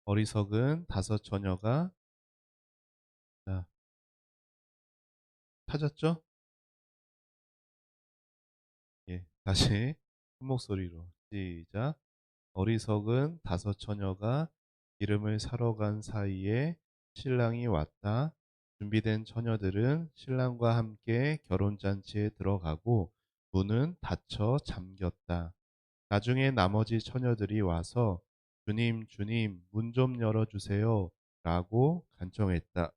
어리석은 다섯 처녀가. 자, 찾았죠? 예, 다시 큰 목소리로 시작. 어리석은 다섯 처녀가 기름을 사러 간 사이에 신랑이 왔다. 준비된 처녀들은 신랑과 함께 결혼잔치에 들어가고 문은 닫혀 잠겼다. 나중에 나머지 처녀들이 와서 주님, 주님, 문 좀 열어주세요 라고 간청했다.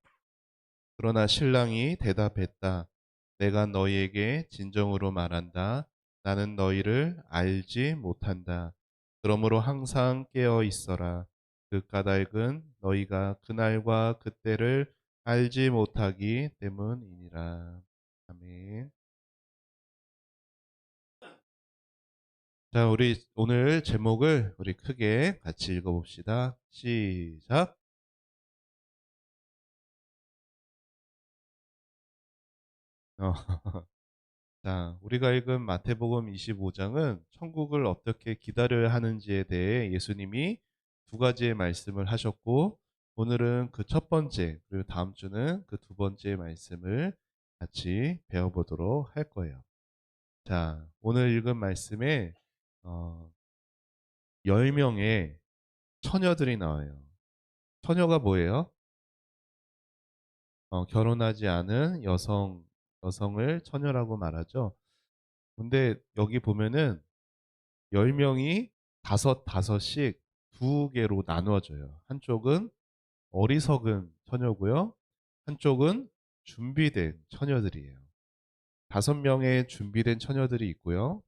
그러나 신랑이 대답했다. 내가 너희에게 진정으로 말한다. 나는 너희를 알지 못한다. 그러므로 항상 깨어 있어라. 그 까닭은 너희가 그날과 그때를 알지 못하기 때문이니라. 아멘. 자, 우리 오늘 제목을 우리 크게 같이 읽어봅시다. 시작. 어, 자, 우리가 읽은 마태복음 25장은 천국을 어떻게 기다려야 하는지에 대해 예수님이 두 가지의 말씀을 하셨고, 오늘은 그 첫 번째, 그리고 다음 주는 그 두 번째 말씀을 같이 배워보도록 할 거예요. 자, 오늘 읽은 말씀에 어, 10명의 처녀들이 나와요. 처녀가 뭐예요? 결혼하지 않은 여성을 처녀라고 말하죠. 근데 여기 보면은 10명이 다섯씩 두 개로 나누어져요. 한쪽은 어리석은 처녀고요. 한쪽은 준비된 처녀들이에요. 5명의 준비된 처녀들이 있고요.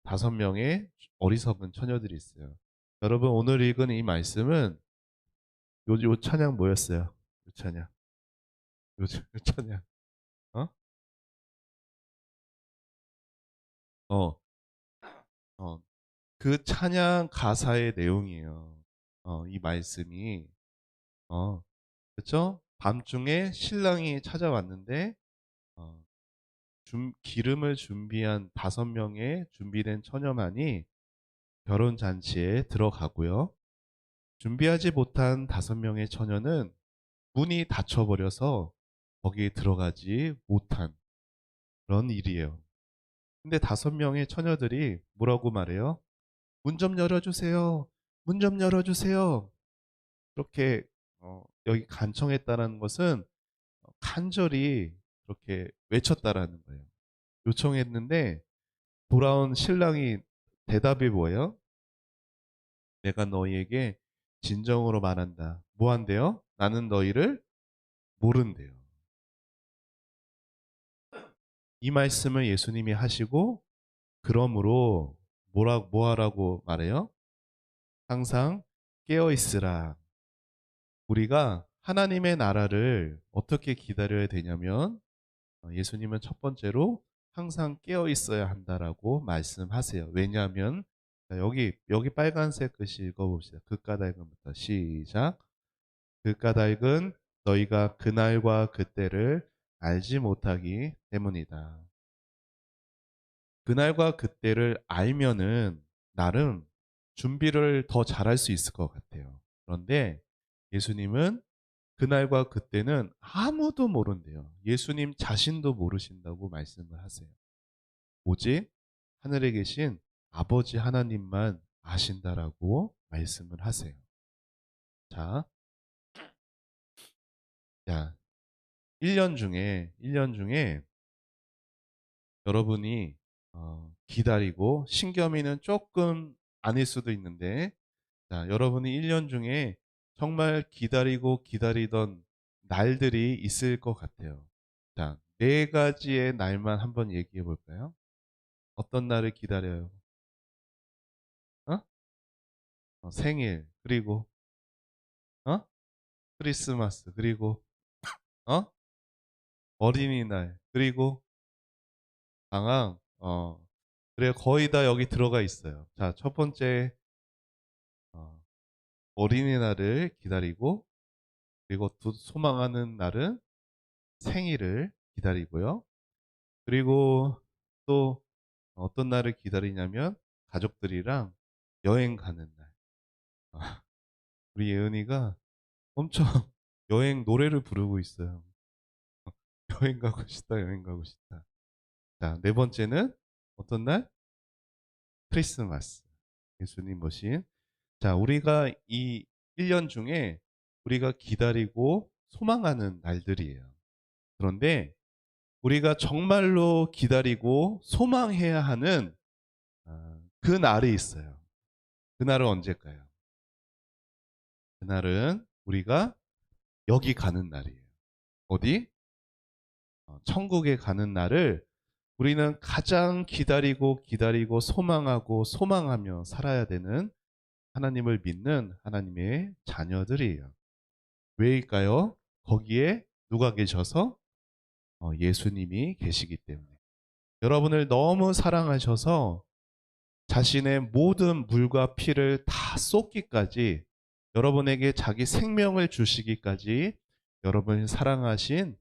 5명의 어리석은 처녀들이 있어요. 여러분, 오늘 읽은 이 말씀은 요 찬양 뭐였어요? 요 찬양. 요 찬양. 어? 어, 어. 그 찬양 가사의 내용이에요. 이 말씀이. 어, 그렇죠? 밤중에 신랑이 찾아왔는데 어, 기름을 준비한 5명의 준비된 처녀만이 결혼 잔치에 들어가고요. 준비하지 못한 5명의 처녀는 문이 닫혀버려서 거기에 들어가지 못한 그런 일이에요. 근데 5명의 처녀들이 뭐라고 말해요? 문 좀 열어주세요. 문 좀 열어주세요. 그렇게 여기 간청했다는 것은 간절히 그렇게 외쳤다라는 거예요. 요청했는데 돌아온 신랑이 대답이 뭐예요? 내가 너희에게 진정으로 말한다. 뭐 한대요? 나는 너희를 모른대요. 이 말씀을 예수님이 하시고 그러므로 뭐 하라고 말해요? 항상 깨어 있으라. 우리가 하나님의 나라를 어떻게 기다려야 되냐면 예수님은 첫 번째로 항상 깨어 있어야 한다라고 말씀하세요. 왜냐하면 자, 여기 빨간색 글씨 읽어봅시다. 그 까닭은부터 시작. 그 까닭은 너희가 그날과 그때를 알지 못하기 때문이다. 그날과 그때를 알면은 나름 준비를 더 잘할 수 있을 것 같아요. 그런데 예수님은 그날과 그때는 아무도 모른대요. 예수님 자신도 모르신다고 말씀을 하세요. 오직 하늘에 계신 아버지 하나님만 아신다라고 말씀을 하세요. 자, 자, 1년 중에 여러분이 기다리고 신겸이는 조금 아닐 수도 있는데 자, 여러분이 1년 중에 정말 기다리고 기다리던 날들이 있을 것 같아요. 자, 4가지의 날만 한번 얘기해 볼까요? 어떤 날을 기다려요? 어? 생일, 그리고 어? 크리스마스, 그리고 어? 어린이날, 그리고 방학. 그래 거의 다 여기 들어가 있어요. 자, 첫 번째 어, 어린이날을 기다리고 그리고 소망하는 날은 생일을 기다리고요. 그리고 또 어떤 날을 기다리냐면 가족들이랑 여행 가는 날. 우리 예은이가 엄청 여행 노래를 부르고 있어요. 여행 가고 싶다, 여행 가고 싶다. 자, 네 번째는 어떤 날? 크리스마스. 예수님 모신. 자, 우리가 이 1년 중에 우리가 기다리고 소망하는 날들이에요. 그런데 우리가 정말로 기다리고 소망해야 하는 그 날이 있어요. 그날은 언제일까요? 그날은 우리가 여기 가는 날이에요. 어디? 천국에 가는 날을 우리는 가장 기다리고 기다리고 소망하고 소망하며 살아야 되는 하나님을 믿는 하나님의 자녀들이에요. 왜일까요? 거기에 누가 계셔서? 예수님이 계시기 때문에. 여러분을 너무 사랑하셔서 자신의 모든 물과 피를 다 쏟기까지 여러분에게 자기 생명을 주시기까지 여러분을 사랑하신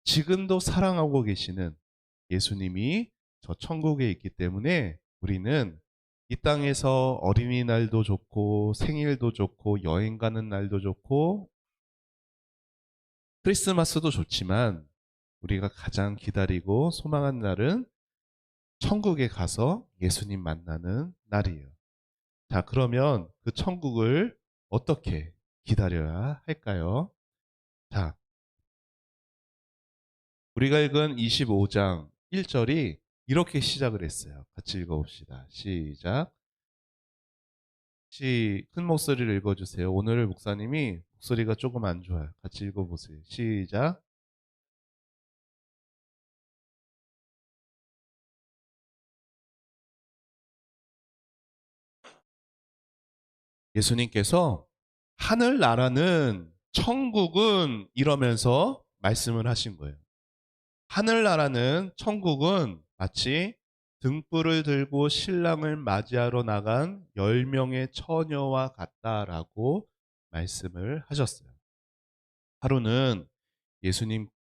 지금도 사랑하고 계시는 예수님이 저 천국에 있기 때문에 우리는 이 땅에서 어린이날도 좋고 생일도 좋고 여행 가는 날도 좋고 크리스마스도 좋지만 우리가 가장 기다리고 소망한 날은 천국에 가서 예수님 만나는 날이에요. 자, 그러면 그 천국을 어떻게 기다려야 할까요? 자, 우리가 읽은 25장 1절이 이렇게 시작을 했어요. 같이 읽어봅시다. 시작. 큰 목소리를 읽어주세요. 오늘 목사님이 목소리가 조금 안 좋아요. 같이 읽어보세요. 시작. 예수님께서 하늘나라는 천국은 이러면서 말씀을 하신 거예요. 하늘나라는 천국은 마치 등불을 들고 신랑을 맞이하러 나간 10명의 처녀와 같다라고 말씀을 하셨어요. 하루는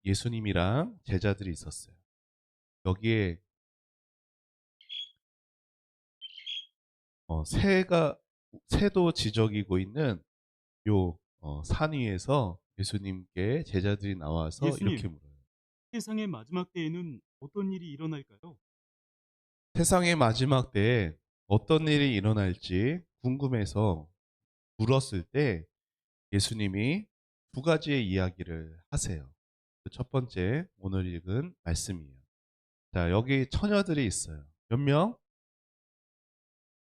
예수님이랑 제자들이 있었어요. 여기에 새도 지저귀고 있는 요 산 위에서 예수님께 제자들이 나와서 이렇게 예수님, 물어요. 세상의 마지막 때에는 어떤 일이 일어날까요? 세상의 마지막 때에 어떤 일이 일어날지 궁금해서 물었을 때 예수님이 두 가지의 이야기를 하세요. 그 첫 번째, 오늘 읽은 말씀이에요. 자, 여기 처녀들이 있어요. 몇 명?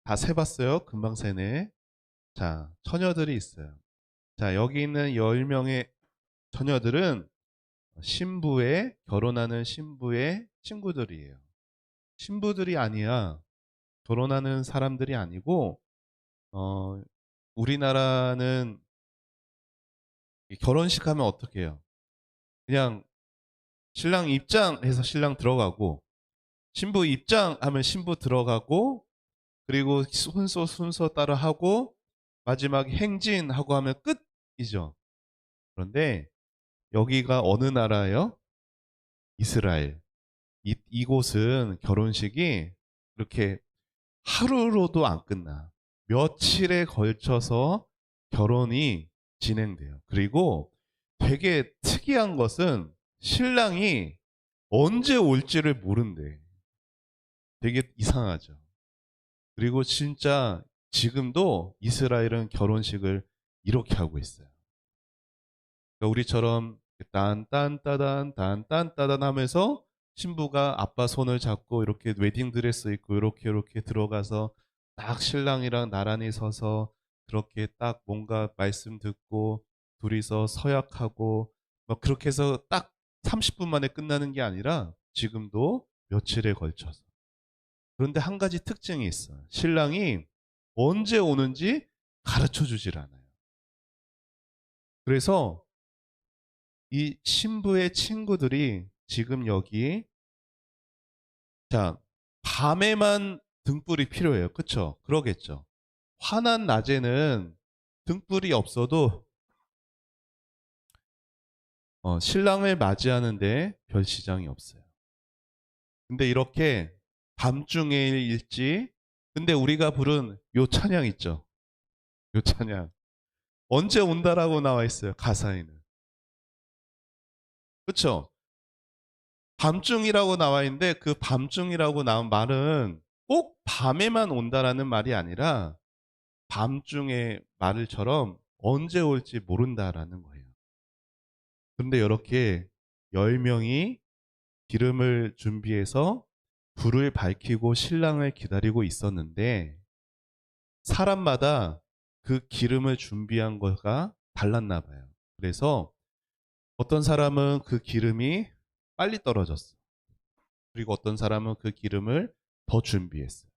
다 세봤어요? 금방 세네. 자, 처녀들이 있어요. 자, 여기 있는 10명의 처녀들은 결혼하는 신부의 친구들이에요. 신부들이 아니야. 결혼하는 사람들이 아니고, 어, 우리나라는 결혼식 하면 어떻게 해요? 그냥 신랑 입장해서 신랑 들어가고, 신부 입장하면 신부 들어가고, 그리고 순서 따라 하고, 마지막에 행진하고 하면 끝이죠. 그런데 여기가 어느 나라예요? 이스라엘. 이곳은 결혼식이 이렇게 하루로도 안 끝나. 며칠에 걸쳐서 결혼이 진행돼요. 그리고 되게 특이한 것은 신랑이 언제 올지를 모른대. 되게 이상하죠. 그리고 진짜 지금도 이스라엘은 결혼식을 이렇게 하고 있어요. 그러니까 우리처럼 딴딴따단 딴딴따단 하면서 신부가 아빠 손을 잡고 이렇게 웨딩 드레스 입고 이렇게 들어가서 딱 신랑이랑 나란히 서서 그렇게 딱 뭔가 말씀 듣고 둘이서 서약하고 막 그렇게 해서 딱 30분 만에 끝나는 게 아니라 지금도 며칠에 걸쳐서. 그런데 한 가지 특징이 있어요. 신랑이 언제 오는지 가르쳐 주질 않아요. 그래서 이 신부의 친구들이 지금 여기 자 밤에만 등불이 필요해요. 그쵸? 그러겠죠. 환한 낮에는 등불이 없어도 신랑을 맞이하는데 별 지장이 없어요. 근데 이렇게 밤중에 일지 근데 우리가 부른 요 찬양 있죠. 요 찬양 언제 온다라고 나와 있어요. 가사에는. 그렇죠? 밤중이라고 나와 있는데 그 밤중이라고 나온 말은 꼭 밤에만 온다라는 말이 아니라 밤중의 말을처럼 언제 올지 모른다라는 거예요. 그런데 이렇게 10명이 기름을 준비해서 불을 밝히고 신랑을 기다리고 있었는데 사람마다 그 기름을 준비한 거가 달랐나 봐요. 그래서 어떤 사람은 그 기름이 빨리 떨어졌어. 그리고 어떤 사람은 그 기름을 더 준비했어요.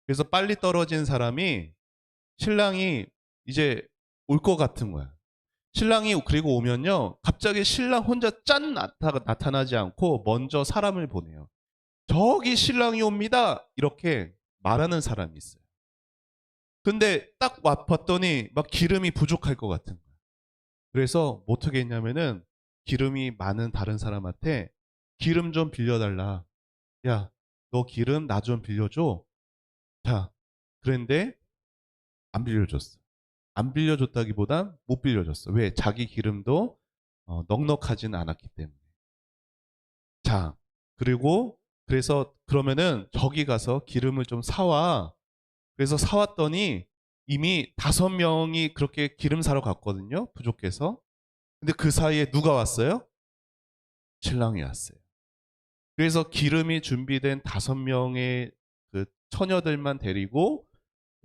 그래서 빨리 떨어진 사람이 신랑이 이제 올 것 같은 거야. 신랑이 그리고 오면요. 갑자기 신랑 혼자 짠 나타나지 않고 먼저 사람을 보내요. 저기 신랑이 옵니다. 이렇게 말하는 사람이 있어요. 근데 딱 봤더니 막 기름이 부족할 것 같은 거야. 그래서 뭐 어떻게 했냐면은 기름이 많은 다른 사람한테 기름 좀 빌려달라. 야, 너 기름 나 좀 빌려줘. 자, 그런데 안 빌려줬어. 안 빌려줬다기보단 못 빌려줬어. 왜? 자기 기름도 넉넉하지는 않았기 때문에. 자, 그리고 그래서 그러면은 저기 가서 기름을 좀 사와. 그래서 사왔더니 이미 5명이 그렇게 기름 사러 갔거든요. 부족해서. 근데 그 사이에 누가 왔어요? 신랑이 왔어요. 그래서 기름이 준비된 5명의 그 처녀들만 데리고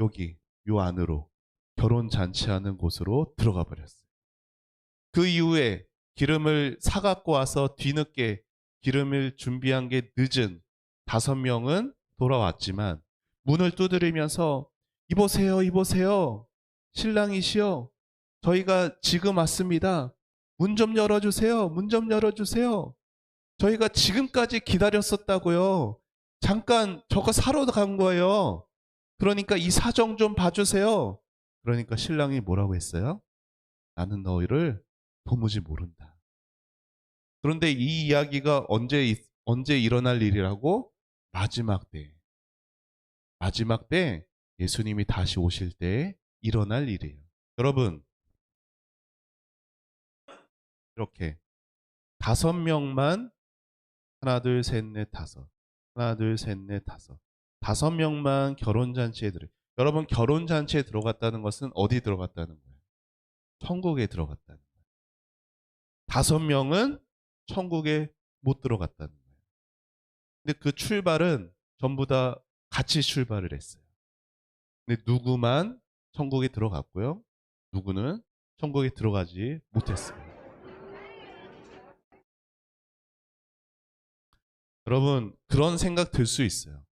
여기 요 안으로 결혼 잔치하는 곳으로 들어가 버렸어요. 그 이후에 기름을 사갖고 와서 뒤늦게 기름을 준비한 게 늦은 5명은 돌아왔지만 문을 두드리면서 이보세요, 이보세요. 신랑이시여. 저희가 지금 왔습니다. 문 좀 열어주세요. 문 좀 열어주세요. 저희가 지금까지 기다렸었다고요. 잠깐 저거 사러 간 거예요. 그러니까 이 사정 좀 봐주세요. 그러니까 신랑이 뭐라고 했어요? 나는 너희를 도무지 모른다. 그런데 이 이야기가 언제 일어날 일이라고? 마지막 때. 마지막 때 예수님이 다시 오실 때 일어날 일이에요. 여러분, 이렇게 5명만 하나, 둘, 셋, 넷, 다섯. 하나, 둘, 셋, 넷, 다섯. 5명만 결혼잔치에 여러분, 결혼잔치에 들어갔다는 것은 어디 들어갔다는 거예요? 천국에 들어갔다는 거예요. 5명은 천국에 못 들어갔다는 거예요. 근데 그 출발은 전부 다 같이 출발을 했어요. 근데 누구만 천국에 들어갔고요. 누구는 천국에 들어가지 못했어요. 여러분, 그런 생각 들 수 있어요.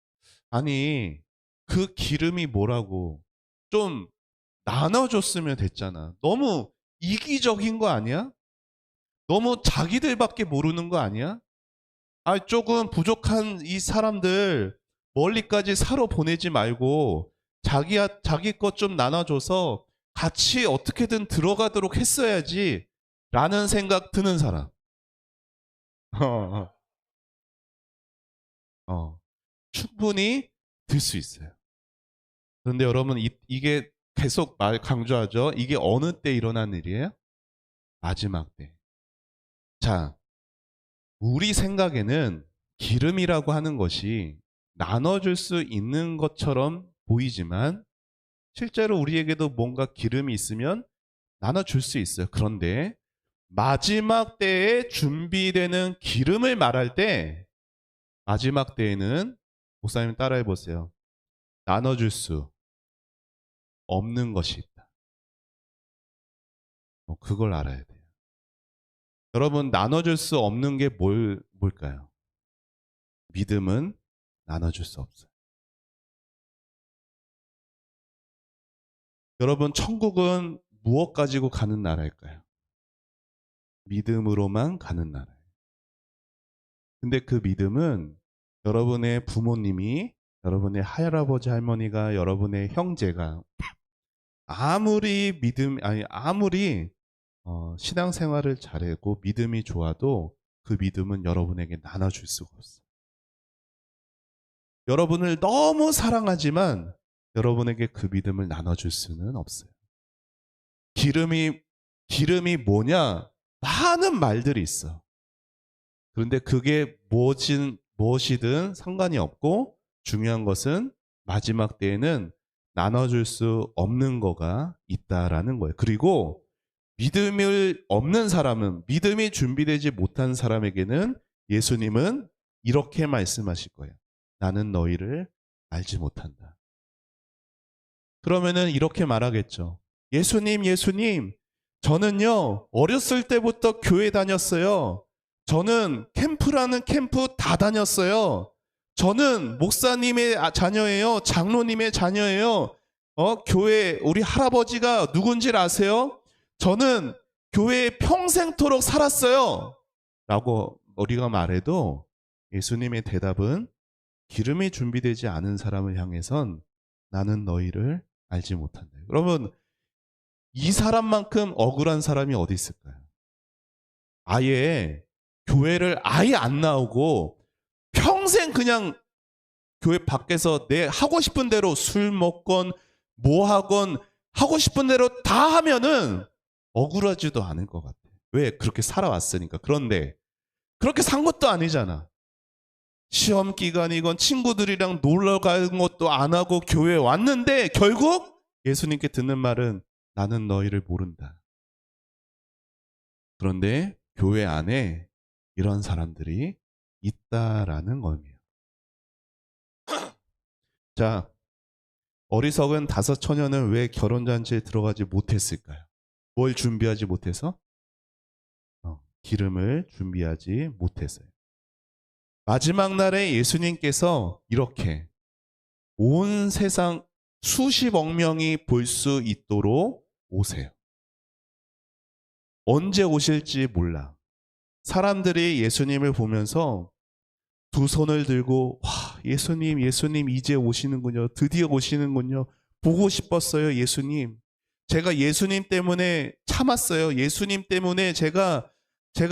아니, 그 기름이 뭐라고 좀 나눠줬으면 됐잖아. 너무 이기적인 거 아니야? 너무 자기들밖에 모르는 거 아니야? 아, 조금 부족한 이 사람들 멀리까지 사러 보내지 말고 자기 것 좀 나눠줘서 같이 어떻게든 들어가도록 했어야지 라는 생각 드는 사람. 어, 충분히 들 수 있어요. 그런데 여러분, 이게 계속 강조하죠. 이게 어느 때 일어난 일이에요? 마지막 때. 자, 우리 생각에는 기름이라고 하는 것이 나눠줄 수 있는 것처럼 보이지만 실제로 우리에게도 뭔가 기름이 있으면 나눠줄 수 있어요. 그런데 마지막 때에 준비되는 기름을 말할 때 마지막 때에는 목사님 따라해 보세요. 나눠줄 수 없는 것이 있다. 그걸 알아야 돼요. 여러분, 나눠줄 수 없는 게 뭘까요? 믿음은 나눠줄 수 없어요. 여러분, 천국은 무엇 가지고 가는 나라일까요? 믿음으로만 가는 나라예요. 근데 그 믿음은 여러분의 부모님이, 여러분의 할아버지, 할머니가, 여러분의 형제가 아무리 신앙생활을 잘하고 믿음이 좋아도 그 믿음은 여러분에게 나눠줄 수가 없어요. 여러분을 너무 사랑하지만 여러분에게 그 믿음을 나눠줄 수는 없어요. 기름이 뭐냐? 많은 말들이 있어. 그런데 그게 무엇이든 상관이 없고 중요한 것은 마지막 때에는 나눠줄 수 없는 거가 있다라는 거예요. 그리고 믿음을 없는 사람은, 믿음이 준비되지 못한 사람에게는 예수님은 이렇게 말씀하실 거예요. 나는 너희를 알지 못한다. 그러면은 이렇게 말하겠죠. 예수님, 예수님, 저는요, 어렸을 때부터 교회 다녔어요. 저는 캠프라는 캠프 다 다녔어요. 저는 목사님의 자녀예요. 장로님의 자녀예요. 교회, 우리 할아버지가 누군지 아세요? 저는 교회에 평생토록 살았어요. 라고 우리가 말해도 예수님의 대답은 기름이 준비되지 않은 사람을 향해선 나는 너희를 알지 못한다. 여러분, 이 사람만큼 억울한 사람이 어디 있을까요? 아예 교회를 아예 안 나오고 평생 그냥 교회 밖에서 내 하고 싶은 대로 술 먹건 뭐 하건 하고 싶은 대로 다 하면은 억울하지도 않을 것 같아. 왜? 그렇게 살아왔으니까. 그런데 그렇게 산 것도 아니잖아. 시험 기간이건 친구들이랑 놀러 가는 것도 안 하고 교회에 왔는데 결국 예수님께 듣는 말은 나는 너희를 모른다. 그런데 교회 안에 이런 사람들이 있다라는 겁니다. 자, 어리석은 다섯 처녀는 왜 결혼잔치에 들어가지 못했을까요? 뭘 준비하지 못해서? 기름을 준비하지 못했어요. 마지막 날에 예수님께서 이렇게 온 세상 수십억 명이 볼 수 있도록 오세요. 언제 오실지 몰라. 사람들이 예수님을 보면서 두 손을 들고 와, 예수님, 예수님 이제 오시는군요. 드디어 오시는군요. 보고 싶었어요, 예수님. 제가 예수님 때문에 참았어요. 예수님 때문에 제가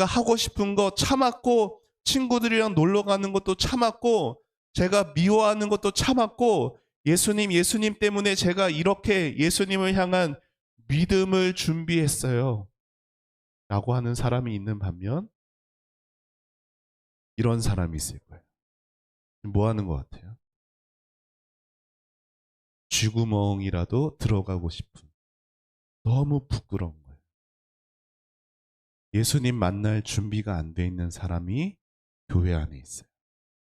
하고 싶은 거 참았고 친구들이랑 놀러 가는 것도 참았고 제가 미워하는 것도 참았고 예수님, 예수님 때문에 제가 이렇게 예수님을 향한 믿음을 준비했어요. 라고 하는 사람이 있는 반면 이런 사람이 있을 거예요. 뭐 하는 것 같아요? 쥐구멍이라도 들어가고 싶은, 너무 부끄러운 거예요. 예수님 만날 준비가 안 돼 있는 사람이 교회 안에 있어요.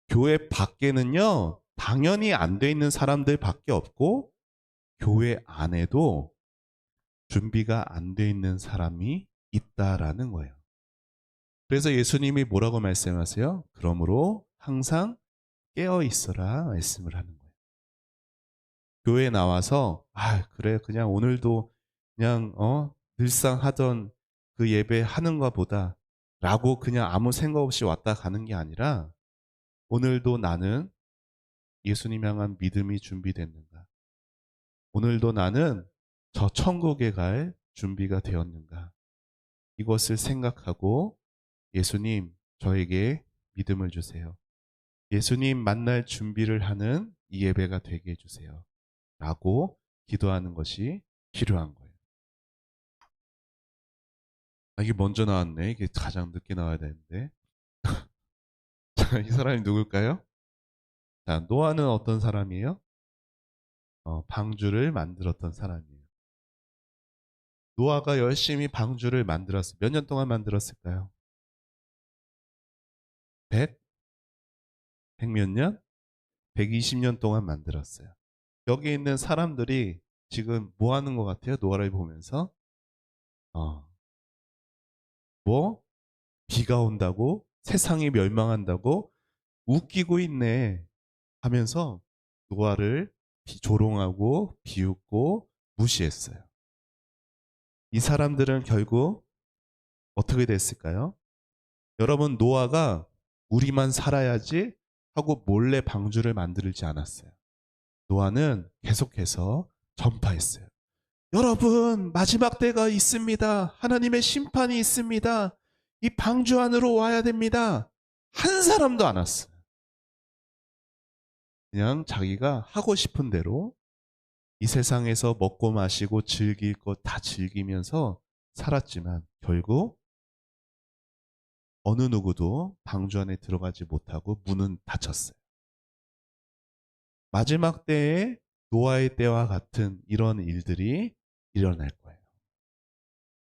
교회 밖에는요, 당연히 안 돼 있는 사람들 밖에 없고, 교회 안에도 준비가 안 돼 있는 사람이 있다라는 거예요. 그래서 예수님이 뭐라고 말씀하세요? 그러므로 항상 깨어 있어라 말씀을 하는 거예요. 교회에 나와서 그래 그냥 오늘도 그냥 늘상 하던 그 예배 하는 것보다 라고 그냥 아무 생각 없이 왔다 가는 게 아니라 오늘도 나는 예수님 향한 믿음이 준비됐는가? 오늘도 나는 저 천국에 갈 준비가 되었는가? 이것을 생각하고 예수님 저에게 믿음을 주세요. 예수님 만날 준비를 하는 이 예배가 되게 해주세요. 라고 기도하는 것이 필요한 거예요. 이게 먼저 나왔네. 이게 가장 늦게 나와야 되는데. 자, 이 사람이 누굴까요? 자, 노아는 어떤 사람이에요? 방주를 만들었던 사람이에요. 노아가 열심히 방주를 만들었어요. 몇 년 동안 만들었을까요? 100? 100 몇 년? 120년 동안 만들었어요. 여기 있는 사람들이 지금 뭐 하는 것 같아요? 노아를 보면서 뭐 비가 온다고 세상이 멸망한다고 웃기고 있네 하면서 노아를 조롱하고 비웃고 무시했어요. 이 사람들은 결국 어떻게 됐을까요? 여러분, 노아가 우리만 살아야지 하고 몰래 방주를 만들지 않았어요. 노아는 계속해서 전파했어요. 여러분, 마지막 때가 있습니다. 하나님의 심판이 있습니다. 이 방주 안으로 와야 됩니다. 한 사람도 안 왔어요. 그냥 자기가 하고 싶은 대로 이 세상에서 먹고 마시고 즐길 것 다 즐기면서 살았지만 결국 어느 누구도 방주 안에 들어가지 못하고 문은 닫혔어요. 마지막 때에 노아의 때와 같은 이런 일들이 일어날 거예요.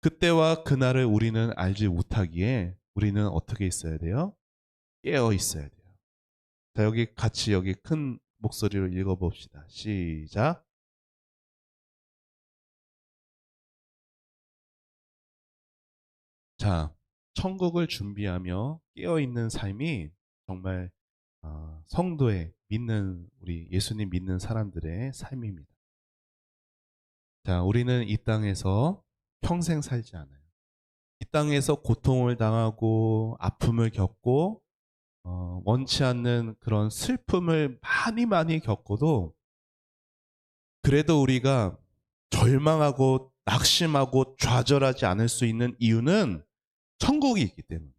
그때와 그날을 우리는 알지 못하기에 우리는 어떻게 있어야 돼요? 깨어 있어야 돼요. 자, 여기 같이 여기 큰 목소리로 읽어봅시다. 시작. 자, 천국을 준비하며 깨어 있는 삶이 정말 성도의 믿는 우리 예수님 믿는 사람들의 삶입니다. 자, 우리는 이 땅에서 평생 살지 않아요. 이 땅에서 고통을 당하고 아픔을 겪고 원치 않는 그런 슬픔을 많이 많이 겪어도 그래도 우리가 절망하고 낙심하고 좌절하지 않을 수 있는 이유는 천국이 있기 때문에.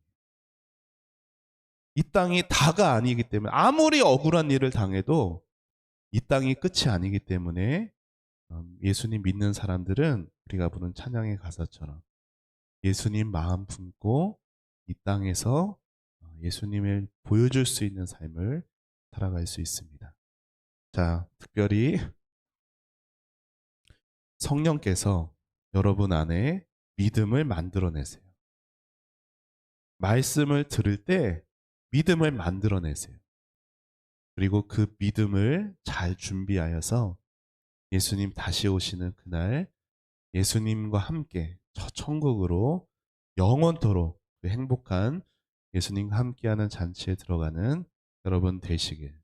이 땅이 다가 아니기 때문에 아무리 억울한 일을 당해도 이 땅이 끝이 아니기 때문에 예수님 믿는 사람들은 우리가 부른 찬양의 가사처럼 예수님 마음 품고 이 땅에서 예수님을 보여줄 수 있는 삶을 살아갈 수 있습니다. 자, 특별히 성령께서 여러분 안에 믿음을 만들어내세요. 말씀을 들을 때 믿음을 만들어내세요. 그리고 그 믿음을 잘 준비하여서 예수님 다시 오시는 그날 예수님과 함께 저 천국으로 영원토록 그 행복한 예수님과 함께하는 잔치에 들어가는 여러분 되시길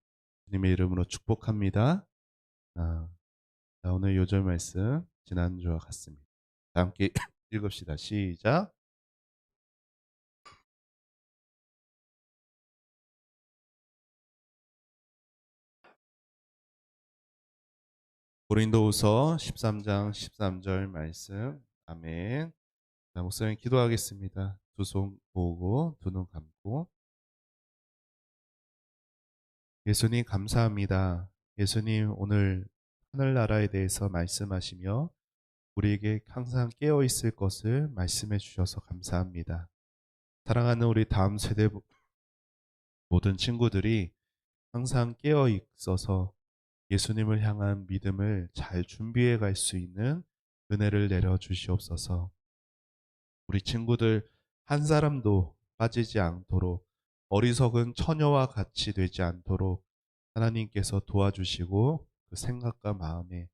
주님의 이름으로 축복합니다. 아, 자, 오늘 요절 말씀 지난주와 같습니다. 다 함께 읽읍시다. 시작. 고린도후서 13장 13절 말씀. 아멘. 자, 목사님 기도하겠습니다. 두 손 모으고 두 눈 감고. 예수님 감사합니다. 예수님 오늘 하늘나라에 대해서 말씀하시며 우리에게 항상 깨어 있을 것을 말씀해 주셔서 감사합니다. 사랑하는 우리 다음 세대 모든 친구들이 항상 깨어 있어서 예수님을 향한 믿음을 잘 준비해 갈 수 있는 은혜를 내려 주시옵소서. 우리 친구들 한 사람도 빠지지 않도록 어리석은 처녀와 같이 되지 않도록 하나님께서 도와주시고 그 생각과 마음에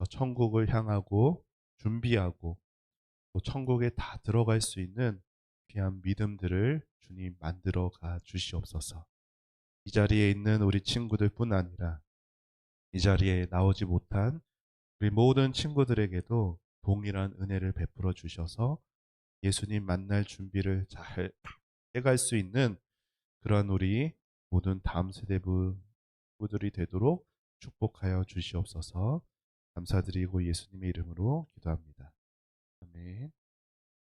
천국을 향하고 준비하고 또 천국에 다 들어갈 수 있는 귀한 믿음들을 주님 만들어 가 주시옵소서. 이 자리에 있는 우리 친구들뿐 아니라 이 자리에 나오지 못한 우리 모든 친구들에게도 동일한 은혜를 베풀어 주셔서 예수님 만날 준비를 잘 해갈 수 있는 그러한 우리 모든 다음 세대부들이 되도록 축복하여 주시옵소서. 감사드리고 예수님의 이름으로 기도합니다. 아멘.